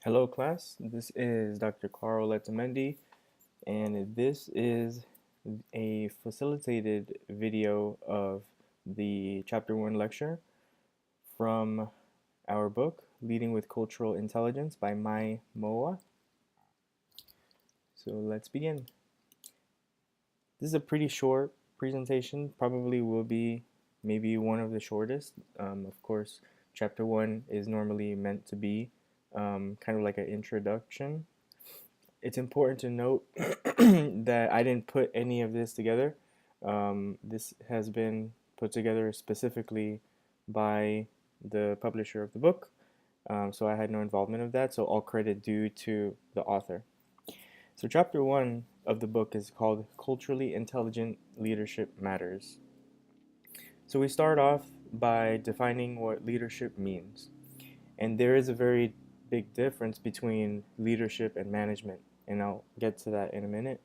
Hello class, this is Dr. Carl Letamendi, and this is a facilitated video of the Chapter 1 lecture from our book, Leading with Cultural Intelligence by Mai Moua. So let's begin. This is a pretty short presentation, probably will be maybe one of the shortest. Of course, Chapter 1 is normally meant to be kind of like an introduction. It's important to note that I didn't put any of this together. This has been put together specifically by the publisher of the book, so I had no involvement of that, so all credit due to the author. So chapter 1 of the book is called Culturally Intelligent Leadership Matters. So we start off by defining what leadership means. And there is a very big difference between leadership and management, and I'll get to that in a minute.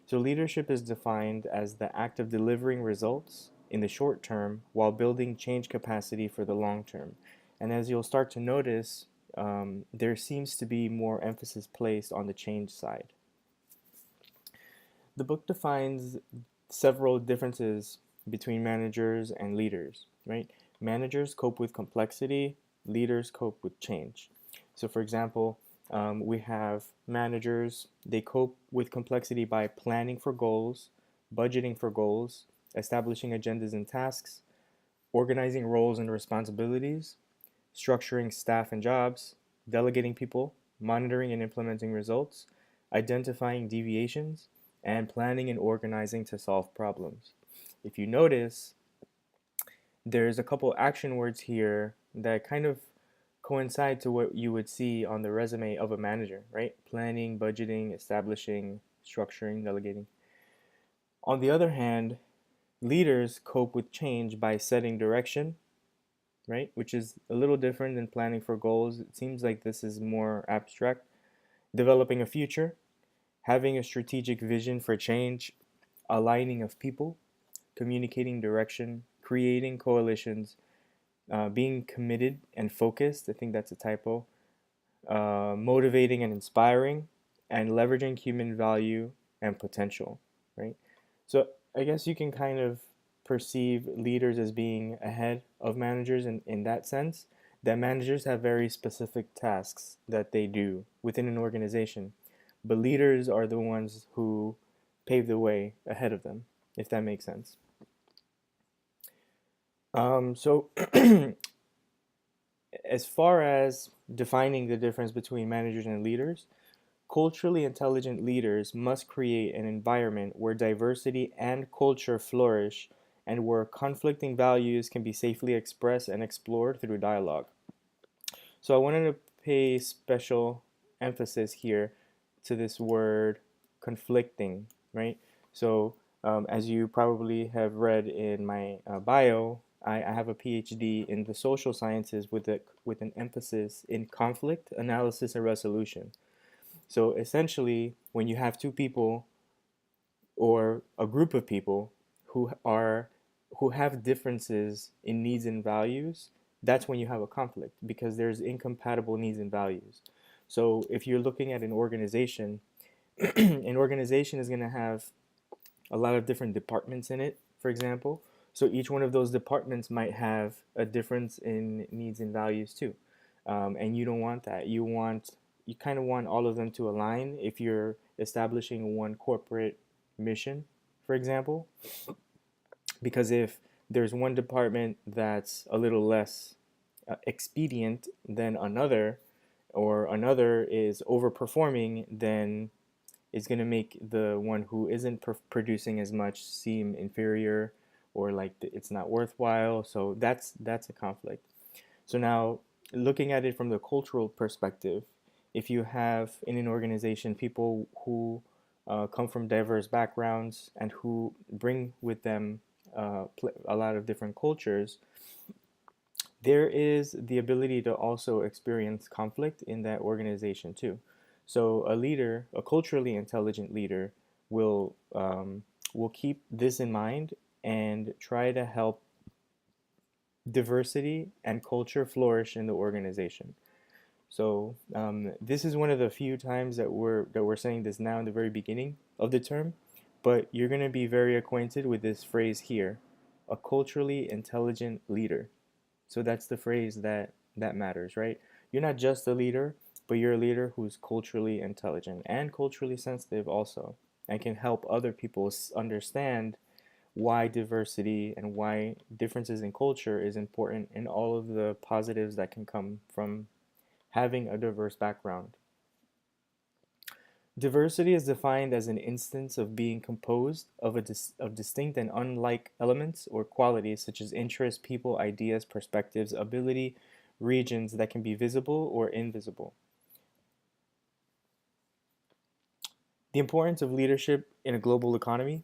So leadership is defined as the act of delivering results in the short term while building change capacity for the long term. And as you'll start to notice, there seems to be more emphasis placed on the change side. The book defines several differences between managers and leaders, right? Managers cope with complexity, leaders cope with change. So for example, we have managers, they cope with complexity by planning for goals, budgeting for goals, establishing agendas and tasks, organizing roles and responsibilities, structuring staff and jobs, delegating people, monitoring and implementing results, identifying deviations, and planning and organizing to solve problems. If you notice, there's a couple action words here that kind of coincide to what you would see on the resume of a manager, right? Planning, budgeting, establishing, structuring, delegating. On the other hand, leaders cope with change by setting direction, right? Which is a little different than planning for goals. It seems like this is more abstract. Developing a future, having a strategic vision for change, aligning of people, communicating direction, creating coalitions, being committed and focused. I think that's a typo. Motivating and inspiring, and leveraging human value and potential, right? So I guess you can kind of perceive leaders as being ahead of managers in that sense, that managers have very specific tasks that they do within an organization, but leaders are the ones who pave the way ahead of them, if that makes sense. So as far as defining the difference between managers and leaders, culturally intelligent leaders must create an environment where diversity and culture flourish and where conflicting values can be safely expressed and explored through dialogue. So I wanted to pay special emphasis here to this word conflicting, right? So as you probably have read in my bio, I have a PhD in the social sciences with an emphasis in conflict analysis and resolution. So essentially, when you have two people or a group of people who have differences in needs and values, that's when you have a conflict because there's incompatible needs and values. So if you're looking at an organization, an organization is going to have a lot of different departments in it, for example. So each one of those departments might have a difference in needs and values too. And you don't want that. You kind of want all of them to align if you're establishing one corporate mission, for example. Because if there's one department that's a little less expedient than another, or another is overperforming, then it's going to make the one who isn't producing as much seem inferior or like it's not worthwhile. So that's a conflict. So now looking at it from the cultural perspective, if you have in an organization people who come from diverse backgrounds and who bring with them a lot of different cultures, there is the ability to also experience conflict in that organization too. So a leader, a culturally intelligent leader, will will keep this in mind and try to help diversity and culture flourish in the organization. So this is one of the few times that we're saying this now in the very beginning of the term, but you're going to be very acquainted with this phrase here, a culturally intelligent leader. So that's the phrase that matters, right? You're not just a leader, but you're a leader who's culturally intelligent and culturally sensitive also, and can help other people understand why diversity and why differences in culture is important and all of the positives that can come from having a diverse background. Diversity is defined as an instance of being composed of distinct and unlike elements or qualities such as interests, people, ideas, perspectives, ability, regions that can be visible or invisible. The importance of leadership in a global economy.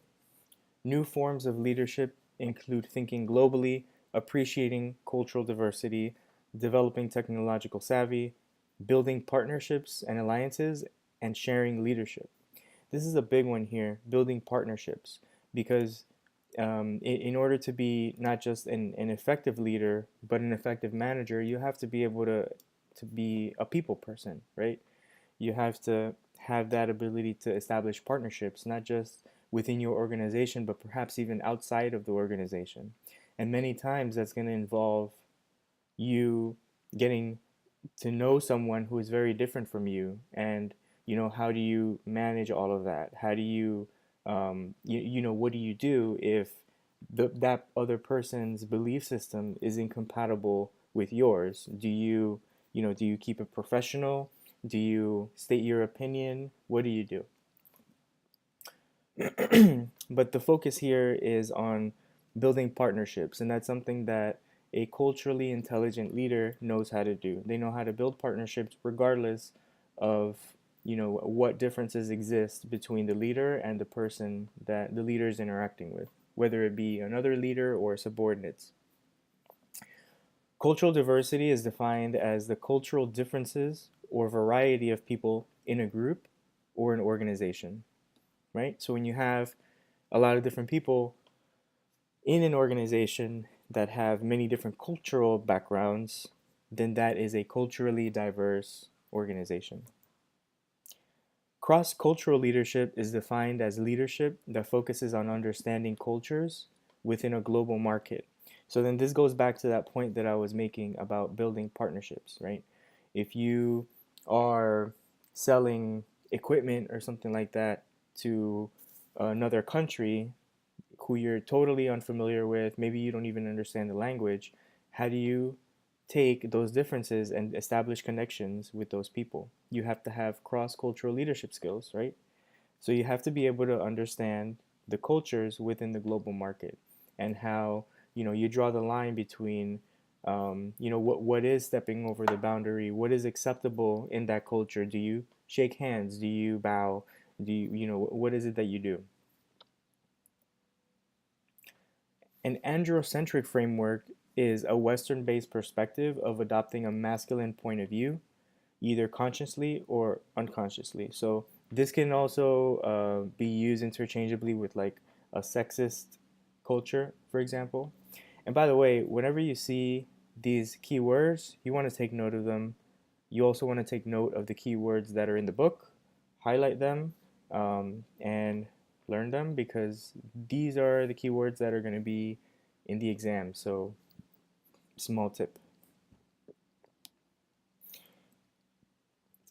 New forms of leadership include thinking globally, appreciating cultural diversity, developing technological savvy, building partnerships and alliances, and sharing leadership. This is a big one here, building partnerships, because in order to be not just an effective leader, but an effective manager, you have to be able to be a people person, right? You have to have that ability to establish partnerships, not just within your organization, but perhaps even outside of the organization. And many times that's going to involve you getting to know someone who is very different from you, and how do you manage all of that? How do you what do you do if that other person's belief system is incompatible with yours? Do you keep it professional? Do you state your opinion? What do you do? But the focus here is on building partnerships, and that's something that a culturally intelligent leader knows how to do. They know how to build partnerships regardless of what differences exist between the leader and the person that the leader is interacting with, whether it be another leader or subordinates. Cultural diversity is defined as the cultural differences or variety of people in a group or an organization, right? So when you have a lot of different people in an organization that have many different cultural backgrounds, then that is a culturally diverse organization. Cross cultural leadership is defined as leadership that focuses on understanding cultures within a global market. So then this goes back to that point that I was making about building partnerships, right? If you are selling equipment or something like that to another country who you're totally unfamiliar with, maybe you don't even understand the language, how do you take those differences and establish connections with those people? You have to have cross cultural leadership skills, right? So you have to be able to understand the cultures within the global market and how you draw the line between what is stepping over the boundary, what is acceptable in that culture. Do you shake hands? Do you bow? Do what is it that you do? An androcentric framework is a Western based perspective of adopting a masculine point of view, either consciously or unconsciously. So, this can also be used interchangeably with like a sexist culture, for example. And by the way, whenever you see these keywords, you want to take note of them. You also want to take note of the keywords that are in the book, highlight them, and learn them, because these are the keywords that are going to be in the exam. So, small tip.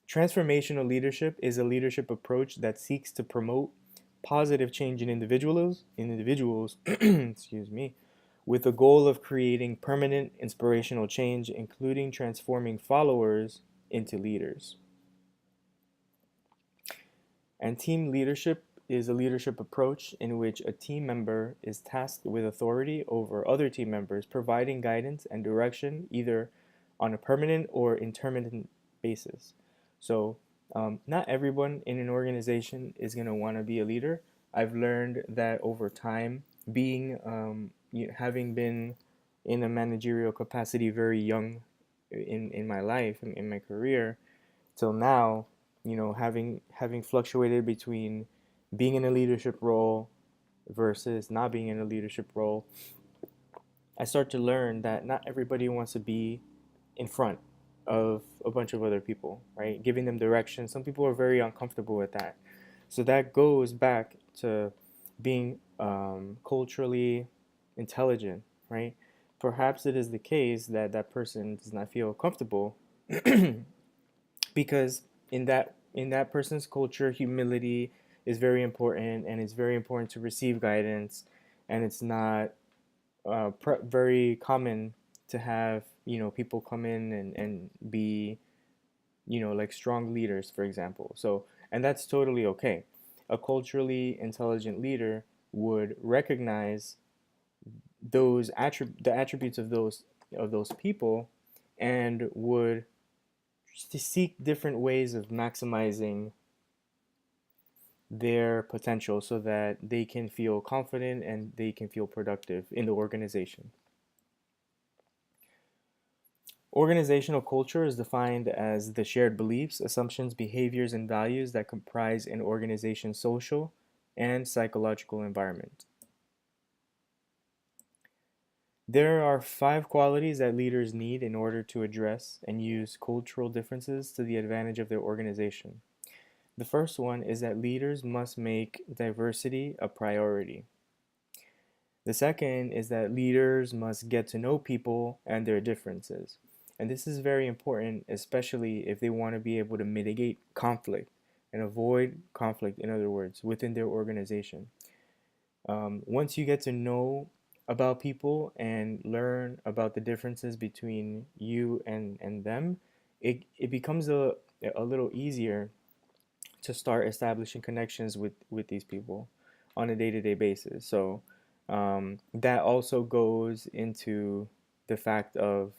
Transformational leadership is a leadership approach that seeks to promote positive change in individuals, excuse me, with the goal of creating permanent inspirational change, including transforming followers into leaders. And team leadership is a leadership approach in which a team member is tasked with authority over other team members, providing guidance and direction either on a permanent or intermittent basis. So, not everyone in an organization is going to want to be a leader. I've learned that over time, having been in a managerial capacity very young in my life, in my career, till now, having fluctuated between being in a leadership role versus not being in a leadership role, I start to learn that not everybody wants to be in front. of a bunch of other people, right? Giving them direction. Some people are very uncomfortable with that. So that goes back to being culturally intelligent, right? Perhaps it is the case that that person does not feel comfortable because in that person's culture, humility is very important, and it's very important to receive guidance, and it's not very common to have people come in and be like strong leaders, for example. So, and that's totally okay. A culturally intelligent leader would recognize the attributes of those people, and would seek different ways of maximizing their potential so that they can feel confident and they can feel productive in the organization. Organizational culture is defined as the shared beliefs, assumptions, behaviors, and values that comprise an organization's social and psychological environment. There are 5 qualities that leaders need in order to address and use cultural differences to the advantage of their organization. The first one is that leaders must make diversity a priority. The second is that leaders must get to know people and their differences. And this is very important, especially if they want to be able to mitigate conflict and avoid conflict, in other words, within their organization. Once you get to know about people and learn about the differences between you and them, it becomes a little easier to start establishing connections with these people on a day-to-day basis. So that also goes into the fact of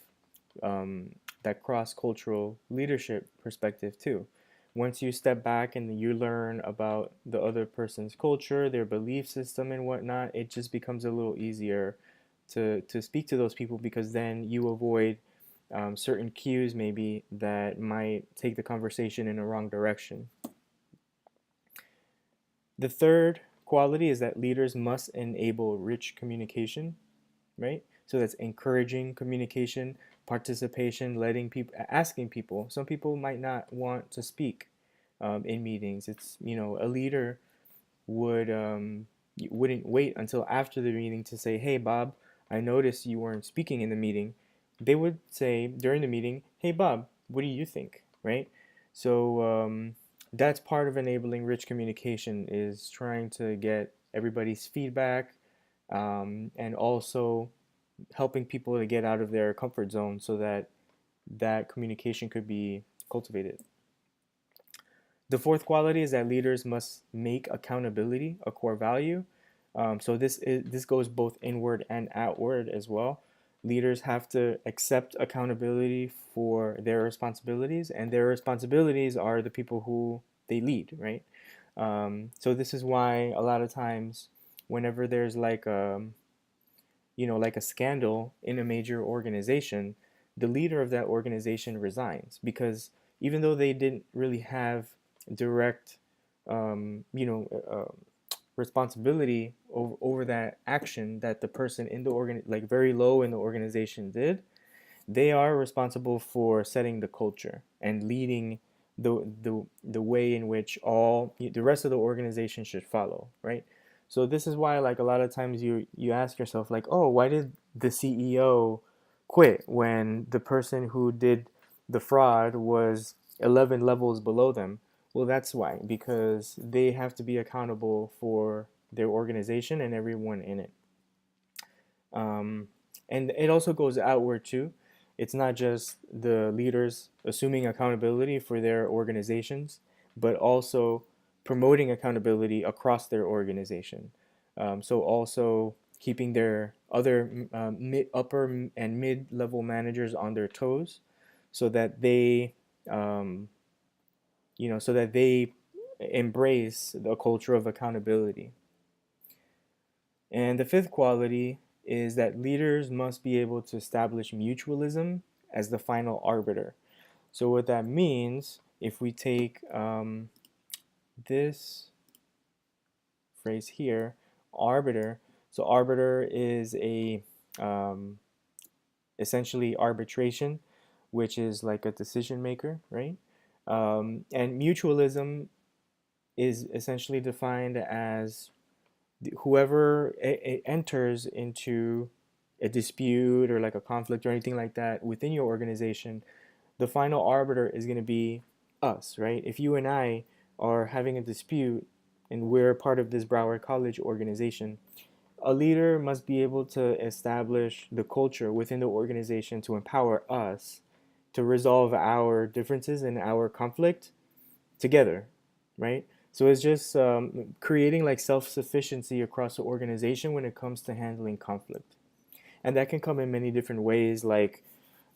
that cross-cultural leadership perspective too. Once you step back and you learn about the other person's culture, their belief system and whatnot, it just becomes a little easier to speak to those people, because then you avoid certain cues maybe that might take the conversation in a wrong direction. The third quality is that leaders must enable rich communication, right? So that's encouraging communication, participation, letting people, asking people. Some people might not want to speak in meetings. It's, a leader wouldn't wait until after the meeting to say, "Hey, Bob, I noticed you weren't speaking in the meeting." They would say during the meeting, "Hey, Bob, what do you think?" Right? So that's part of enabling rich communication, is trying to get everybody's feedback, and also helping people to get out of their comfort zone so that that communication could be cultivated. The fourth quality is that leaders must make accountability a core value. So this goes both inward and outward as well. Leaders have to accept accountability for their responsibilities, and their responsibilities are the people who they lead, right? So this is why a lot of times, whenever there's like a scandal in a major organization, the leader of that organization resigns, because even though they didn't really have direct, um, you know, responsibility over that action that the person in the like very low in the organization did, they are responsible for setting the culture and leading the way in which all the rest of the organization should follow, right? So this is why, like, a lot of times you ask yourself, like, oh, why did the CEO quit when the person who did the fraud was 11 levels below them? Well, that's why, because they have to be accountable for their organization and everyone in it. um, and it also goes outward too. It's not just the leaders assuming accountability for their organizations, but also promoting accountability across their organization. So also keeping their other upper and mid-level managers on their toes, so that they, um, so that they embrace the culture of accountability. And the fifth quality is that leaders must be able to establish mutualism as the final arbiter. So, what that means, if we take this phrase here, arbiter, so arbiter is a essentially arbitration, which is like a decision maker, right? And mutualism is essentially defined as whoever enters into a dispute or like a conflict or anything like that within your organization, the final arbiter is going to be us, right? If you and I are having a dispute and we're part of this Broward College organization, a leader must be able to establish the culture within the organization to empower us to resolve our differences and our conflict together, right? So it's just creating like self-sufficiency across the organization when it comes to handling conflict. And that can come in many different ways, like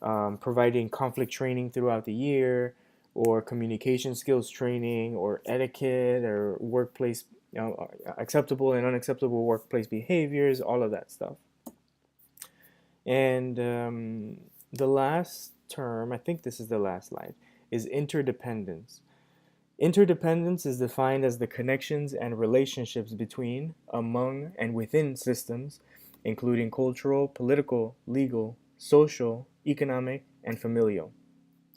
providing conflict training throughout the year, or communication skills training, or etiquette, or workplace, acceptable and unacceptable workplace behaviors, all of that stuff. And the last term, I think this is the last slide, is interdependence. Interdependence is defined as the connections and relationships between, among, and within systems, including cultural, political, legal, social, economic, and familial.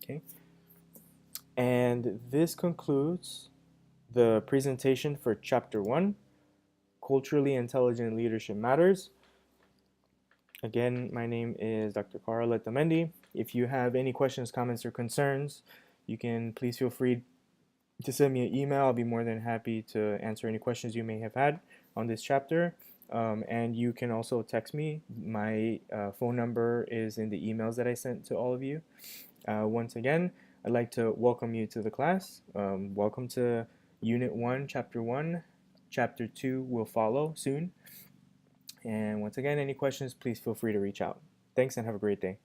Okay? And this concludes the presentation for Chapter 1, Culturally Intelligent Leadership Matters. Again, my name is Dr. Carl Letamendi. If you have any questions, comments, or concerns, you can please feel free to send me an email. I'll be more than happy to answer any questions you may have had on this chapter. And you can also text me. My phone number is in the emails that I sent to all of you. Once again, I'd like to welcome you to the class. Welcome to Unit 1, Chapter 1. Chapter 2 will follow soon. And once again, any questions, please feel free to reach out. Thanks and have a great day.